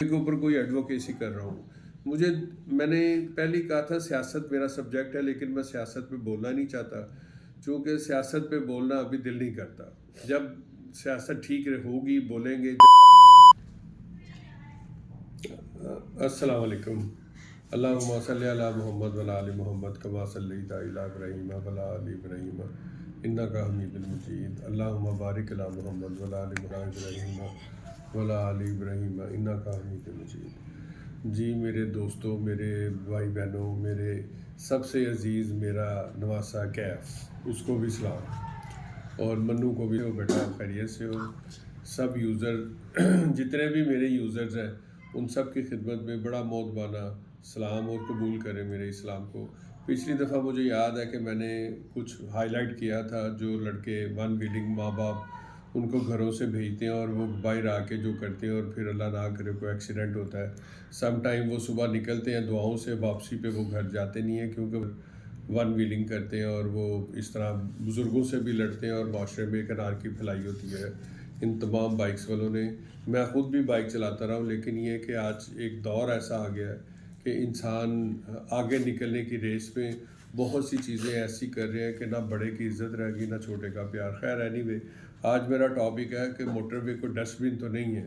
کے اوپر کوئی ایڈوکیسی کر رہا ہوں. میں نے پہلے ہی کہا تھا سیاست میرا سبجیکٹ ہے، لیکن میں سیاست پہ بولنا نہیں چاہتا، چونکہ سیاست پہ بولنا ابھی دل نہیں کرتا. جب سیاست ٹھیک ہوگی بولیں گے. السلام علیکم. اللہم صلی علی محمد وعلی آل محمد کما صلیت علی ابراہیم وعلی آل ابراہیم انک حمید مجید. اللہم بارک علی محمد وعلی آل ابراہیم وعلی آل ابراہیم انک حمید مجید. جی میرے دوستوں، میرے بھائی بہنوں، میرے سب سے عزیز میرا نواسہ کیف، اس کو بھی سلام، اور منو کو بھی. ہو بیٹا خیریت سے ہو؟ سب یوزر جتنے بھی میرے یوزرز ہیں ان سب کی خدمت میں بڑا مودبانہ سلام، اور قبول کریں میرے اسلام کو. پچھلی دفعہ مجھے یاد ہے کہ میں نے کچھ ہائی لائٹ کیا تھا، جو لڑکے ون ویلنگ ماں باپ ان کو گھروں سے بھیجتے ہیں اور وہ باہر آ کے جو کرتے ہیں، اور پھر اللہ نہ کرے کوئی ایکسیڈنٹ ہوتا ہے. سم ٹائم وہ صبح نکلتے ہیں دعاؤں سے، واپسی پہ وہ گھر جاتے نہیں ہیں کیونکہ ون ویلنگ کرتے ہیں، اور وہ اس طرح بزرگوں سے بھی لڑتے ہیں اور معاشرے میں ایک انار کی پھیلائی ہوتی ہے. ان تمام بائکس والوں نے، میں خود بھی بائک چلاتا رہا ہوں، لیکن یہ کہ آج ایک دور ایسا آ گیا ہے کہ انسان آگے نکلنے کی ریس میں بہت سی چیزیں ایسی کر رہے ہیں کہ نہ بڑے کی عزت رہے گی نہ چھوٹے کا پیار. خیر اینی وے، آج میرا ٹاپک ہے کہ موٹر وے کو ڈسٹ بن تو نہیں ہے.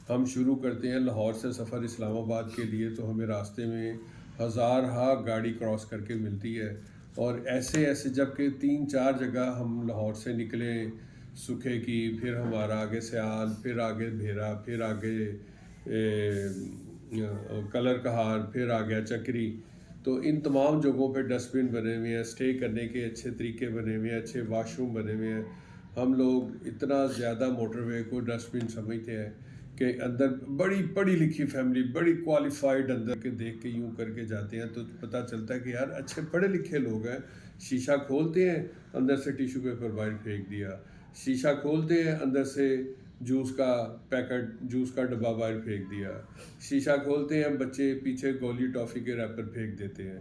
ہم شروع کرتے ہیں لاہور سے سفر اسلام آباد کے لیے، تو ہمیں راستے میں ہزارہا گاڑی کراس کر کے ملتی ہے، اور ایسے جب کہ 3-4 جگہ ہم لاہور سے نکلے، سکھے کی، پھر ہمارا آگے سیال، پھر آگے بھیرا، پھر آگے کلر کہار، پھر آ گیا چکری. تو ان تمام جگہوں پہ ڈسٹ بن بنے ہوئے ہیں، اسٹے کرنے کے اچھے طریقے بنے ہوئے ہیں، اچھے واش روم بنے ہوئے ہیں. ہم لوگ اتنا زیادہ موٹر وے کو ڈسٹ بن سمجھتے ہیں کہ اندر بڑی پڑھی لکھی فیملی، بڑی کوالیفائڈ اندر کے دیکھ کے یوں کر کے جاتے ہیں، تو پتہ چلتا ہے کہ یار اچھے پڑھے لکھے لوگ ہیں. شیشہ کھولتے ہیں، اندر سے ٹیشو پیپر باہر پھینک دیا. شیشہ کھولتے ہیں، اندر سے جوس کا پیکٹ، جوس کا ڈبہ باہر پھینک دیا. شیشہ کھولتے ہیں، بچے پیچھے گولی ٹافی کے ریپر پھینک دیتے ہیں.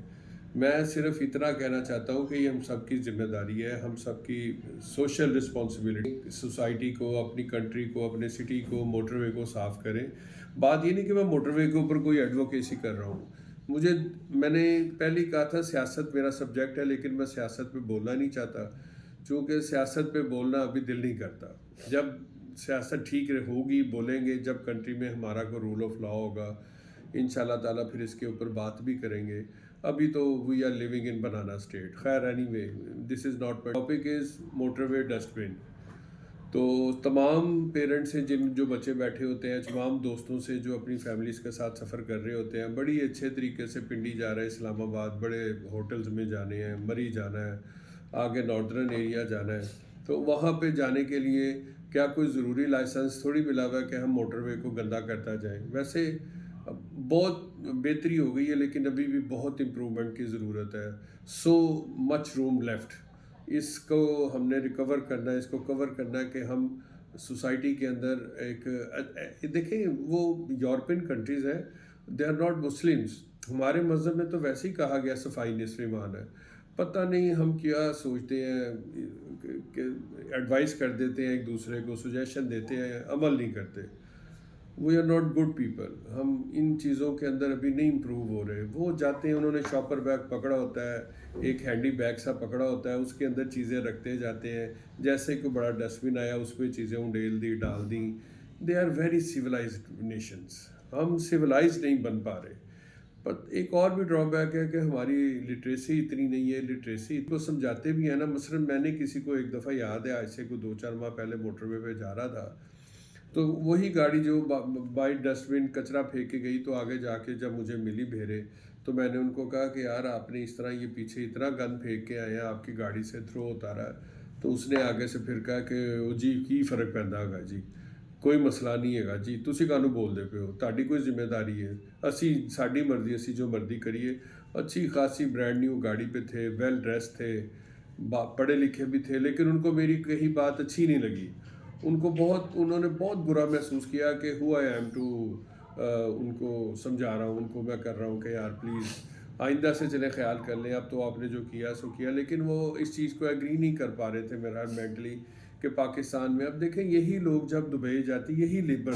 میں صرف اتنا کہنا چاہتا ہوں کہ یہ ہم سب کی ذمہ داری ہے، ہم سب کی سوشل رسپانسبلٹی. سوسائٹی کو، اپنی کنٹری کو، اپنے سٹی کو، موٹر وے کو صاف کریں. بات یہ نہیں کہ میں موٹر وے کے اوپر کوئی ایڈوکیسی کر رہا ہوں. میں نے پہلے ہی کہا تھا سیاست میرا سبجیکٹ ہے، لیکن میں سیاست پہ بولنا نہیں چاہتا، چونکہ سیاست پہ بولنا ابھی دل نہیں کرتا. جب سیاست ٹھیک ہوگی بولیں گے، جب کنٹری میں ہمارا کوئی رول آف لا ہوگا انشاءاللہ تعالیٰ پھر اس کے اوپر بات بھی کریں گے. ابھی تو we are living in banana state. خیر anyway, this is not my topic, is motorway dustbin. تو تمام پیرنٹس سے جو بچے بیٹھے ہوتے ہیں، تمام دوستوں سے جو اپنی فیملیز کے ساتھ سفر کر رہے ہوتے ہیں، بڑی اچھے طریقے سے پنڈی جا رہے ہیں، اسلام آباد، بڑے ہوٹلز میں جانے ہیں، مری جانا ہے، آگے ناردرن ایریا جانا ہے، تو وہاں پہ جانے کے لیے کیا کوئی ضروری لائسنس تھوڑی ملا ہوا ہے کہ ہم موٹر وے کو گندہ کرتا جائیں. ویسے بہت بہتری ہو گئی ہے، لیکن ابھی بھی بہت امپرومنٹ کی ضرورت ہے. سو مچ روم لیفٹ. اس کو ہم نے ریکور کرنا ہے، اس کو کور کرنا ہے کہ ہم سوسائٹی کے اندر ایک دیکھیں، وہ یورپین کنٹریز ہیں، دے آر ناٹ مسلمس. ہمارے مذہب میں تو ویسے ہی کہا گیا صفائی نصف ایمان ہے. پتہ نہیں ہم کیا سوچتے ہیں کہ ایڈوائس کر دیتے ہیں، ایک دوسرے کو سجیشن دیتے ہیں، عمل نہیں کرتے. We are not good people. ہم ان چیزوں کے اندر ابھی نہیں امپروو ہو رہے. وہ جاتے ہیں، انہوں نے شاپر بیگ پکڑا ہوتا ہے، ایک ہینڈی بیگ سا پکڑا ہوتا ہے، اس کے اندر چیزیں رکھتے جاتے ہیں، جیسے کوئی بڑا ڈسٹ بن آیا اس پہ چیزیں انڈیل دی، ڈال دیں. They are very civilised nations. ہم سویلائزڈ نہیں بن پا رہے. پر ایک اور بھی ڈرا بیک ہے کہ ہماری لٹریسی اتنی نہیں ہے. لٹریسی کو سمجھاتے بھی ہیں نا. مثلاً میں نے کسی کو ایک دفعہ یاد ہے، آج سے کوئی 2-4 ماہ پہلے موٹر وے پہ جا رہا تھا، تو وہی گاڑی جو بائی ڈسٹ بن کچرا پھینک کے گئی، تو آگے جا کے جب مجھے ملی بھیرے، تو میں نے ان کو کہا کہ یار آپ نے اس طرح یہ پیچھے اتنا گند پھینک کے آئے ہیں، آپ کی گاڑی سے تھرو ہوتا رہا ہے. تو اس نے آگے سے پھر کہا کہ جی کی فرق پیندا ہوگا جی، کوئی مسئلہ نہیں ہے گا جی، تسی کانوں بول دے پے ہو، تہاڈی کوئی ذمہ داری ہے، اسی ساڈی مرضی، اسی جو مرضی کریے. اچھی خاصی برانڈ نیو گاڑی پہ تھے، ویل ڈریس تھے، پڑھے لکھے بھی تھے، لیکن ان کو میری کہیں بات اچھی نہیں لگی. انہوں نے بہت برا محسوس کیا کہ ہو آئی ایم ٹو ان کو سمجھا رہا ہوں، ان کو میں کر رہا ہوں کہ یار پلیز آئندہ سے چلے خیال کر لیں، اب تو آپ نے جو کیا سو کیا. لیکن وہ اس چیز کو ایگری نہیں کر پا رہے تھے میرا مینٹلی، کہ پاکستان میں اب دیکھیں یہی لوگ جب دبئی جاتی، یہی لیبر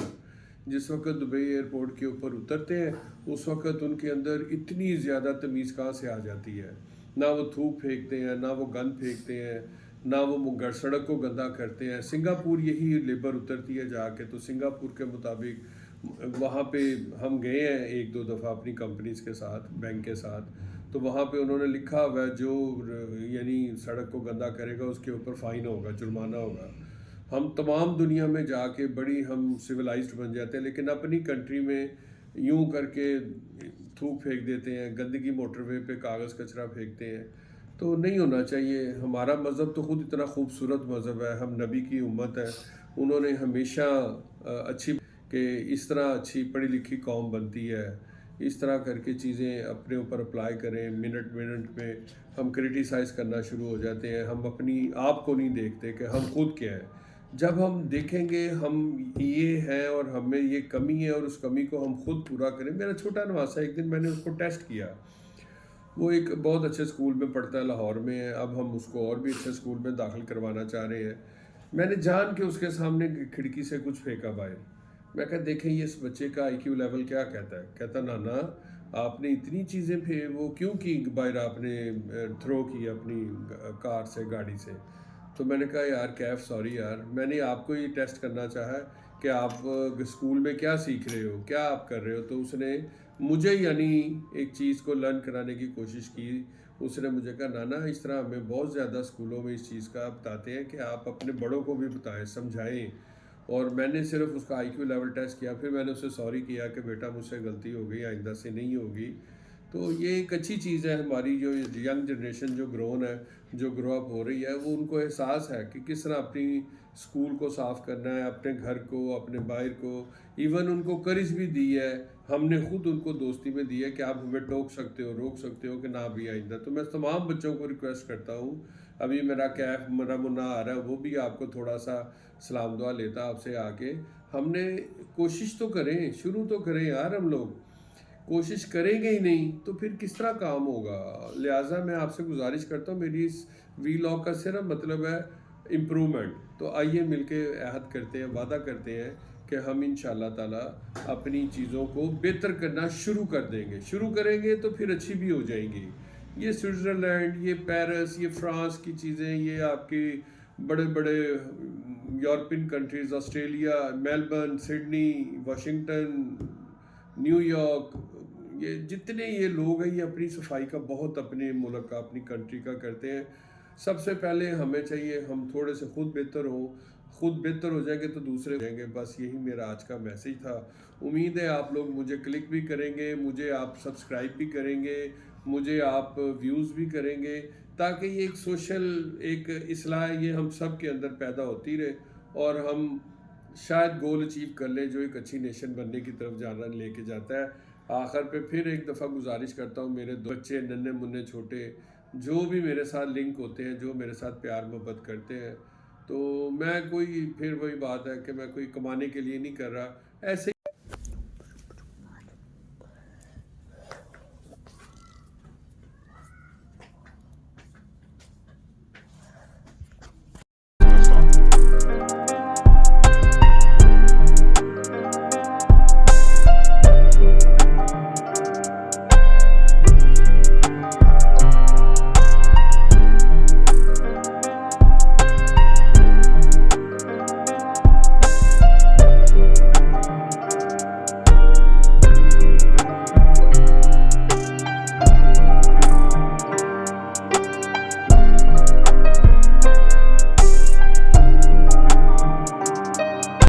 جس وقت دبئی ایئرپورٹ کے اوپر اترتے ہیں اس وقت ان کے اندر اتنی زیادہ تمیز کہاں سے آ جاتی ہے. نہ وہ تھوک پھینکتے ہیں، نہ وہ گند پھینکتے ہیں، نہ وہ سڑک کو گندا کرتے ہیں. سنگاپور یہی لیبر اترتی ہے جا کے، تو سنگاپور کے مطابق وہاں پہ ہم گئے ہیں ایک دو دفعہ اپنی کمپنیز کے ساتھ، بینک کے ساتھ، تو وہاں پہ انہوں نے لکھا ہوا ہے جو یعنی سڑک کو گندا کرے گا اس کے اوپر فائن ہوگا، جرمانہ ہوگا. ہم تمام دنیا میں جا کے بڑی ہم سویلائزڈ بن جاتے ہیں، لیکن اپنی کنٹری میں یوں کر کے تھوک پھینک دیتے ہیں، گندگی موٹر وے پہ کاغذ کچرا پھینکتے ہیں. تو نہیں ہونا چاہیے. ہمارا مذہب تو خود اتنا خوبصورت مذہب ہے، ہم نبی کی امت ہے. انہوں نے ہمیشہ اچھی کہ اس طرح اچھی پڑھی لکھی قوم بنتی ہے، اس طرح کر کے چیزیں اپنے اوپر اپلائی کریں. منٹ منٹ میں ہم کرٹیسائز کرنا شروع ہو جاتے ہیں، ہم اپنی آپ کو نہیں دیکھتے کہ ہم خود کیا ہے. جب ہم دیکھیں گے ہم یہ ہیں اور ہمیں یہ کمی ہے اور اس کمی کو ہم خود پورا کریں. میرا چھوٹا نواسا ایک دن میں نے اس کو ٹیسٹ کیا، وہ ایک بہت اچھے اسکول میں پڑھتا ہے، لاہور میں ہے. اب ہم اس کو اور بھی اچھے اسکول میں داخل کروانا چاہ رہے ہیں. میں نے جان کے اس کے سامنے کھڑکی سے کچھ پھینکا باہر. میں کہا دیکھیں یہ اس بچے کا آئی کیو لیول کیا کہتا ہے. کہتا نانا آپ نے اتنی چیزیں وہ کیوں کی باہر، آپ نے تھرو کی اپنی کار سے، گاڑی سے. تو میں نے کہا یار کیف سوری یار، میں نے آپ کو یہ ٹیسٹ کرنا چاہا کہ آپ اسکول میں کیا سیکھ رہے ہو، کیا آپ کر رہے ہو. تو اس نے مجھے یعنی ایک چیز کو لرن کرانے کی کوشش کی. اس نے مجھے کہا نانا اس طرح ہمیں بہت زیادہ اسکولوں میں اس چیز کا بتاتے ہیں کہ آپ اپنے بڑوں کو بھی بتائیں، سمجھائیں. اور میں نے صرف اس کا آئی کیو لیول ٹیسٹ کیا، پھر میں نے اسے سوری کیا کہ بیٹا مجھ سے غلطی ہو گئی، آئندہ سے نہیں ہوگی. تو یہ ایک اچھی چیز ہے. ہماری جو ینگ جنریشن جو گرون ہے، جو گرو اپ ہو رہی ہے، وہ ان کو احساس ہے کہ کس طرح اپنی اسکول کو صاف کرنا ہے، اپنے گھر کو، اپنے باہر کو. ایون ان کو کرج بھی دی ہے، ہم نے خود ان کو دوستی میں دی ہے کہ آپ ہمیں ٹوک سکتے ہو، روک سکتے ہو کہ نہ بھی آئندہ. تو میں تمام بچوں کو ریکویسٹ کرتا ہوں، ابھی میرا کیف میرا منا آ رہا ہے، وہ بھی آپ کو تھوڑا سا سلام دعا لیتا آپ سے آ کے. ہم نے کوشش تو کریں، شروع تو کریں یار. ہم لوگ کوشش کریں گے ہی نہیں تو پھر کس طرح کام ہوگا. لہٰذا میں آپ سے گزارش کرتا ہوں، میری اس وی لاگ کا صرف مطلب ہے امپرومنٹ. تو آئیے مل کے عہد کرتے ہیں، وعدہ کرتے ہیں کہ ہم انشاءاللہ تعالیٰ اپنی چیزوں کو بہتر کرنا شروع کر دیں گے. شروع کریں گے تو پھر اچھی بھی ہو جائیں گی. یہ سوئٹزرلینڈ، یہ پیرس، یہ فرانس کی چیزیں، یہ آپ کی بڑے بڑے European countries, Australia, Melbourne, Sydney, Washington, new York, یہ جتنے یہ لوگ ہیں یہ اپنی صفائی کا بہت اپنے ملک کا، اپنی کنٹری کا کرتے ہیں. سب سے پہلے ہمیں چاہیے ہم تھوڑے سے خود بہتر ہوں. خود بہتر ہو جائیں گے تو دوسرے ہو جائیں گے. بس یہی میرا آج کا میسیج تھا. امید ہے آپ لوگ مجھے کلک بھی کریں گے، مجھے آپ سبسکرائب بھی کریں گے، مجھے آپ ویوز بھی کریں گے، تاکہ یہ ایک سوشل ایک اصلاح یہ ہم سب کے اندر پیدا ہوتی رہے اور ہم شاید گول اچیو کر لیں جو ایک اچھی نیشن بننے کی طرف جانا لے کے جاتا ہے. آخر پہ پھر ایک دفعہ گزارش کرتا ہوں، میرے دو بچے ننھے منھے چھوٹے جو بھی میرے ساتھ لنک ہوتے ہیں، جو میرے ساتھ پیار محبت کرتے ہیں، تو میں کوئی پھر وہی بات ہے کہ میں کوئی کمانے کے لیے نہیں کر رہا. ایسے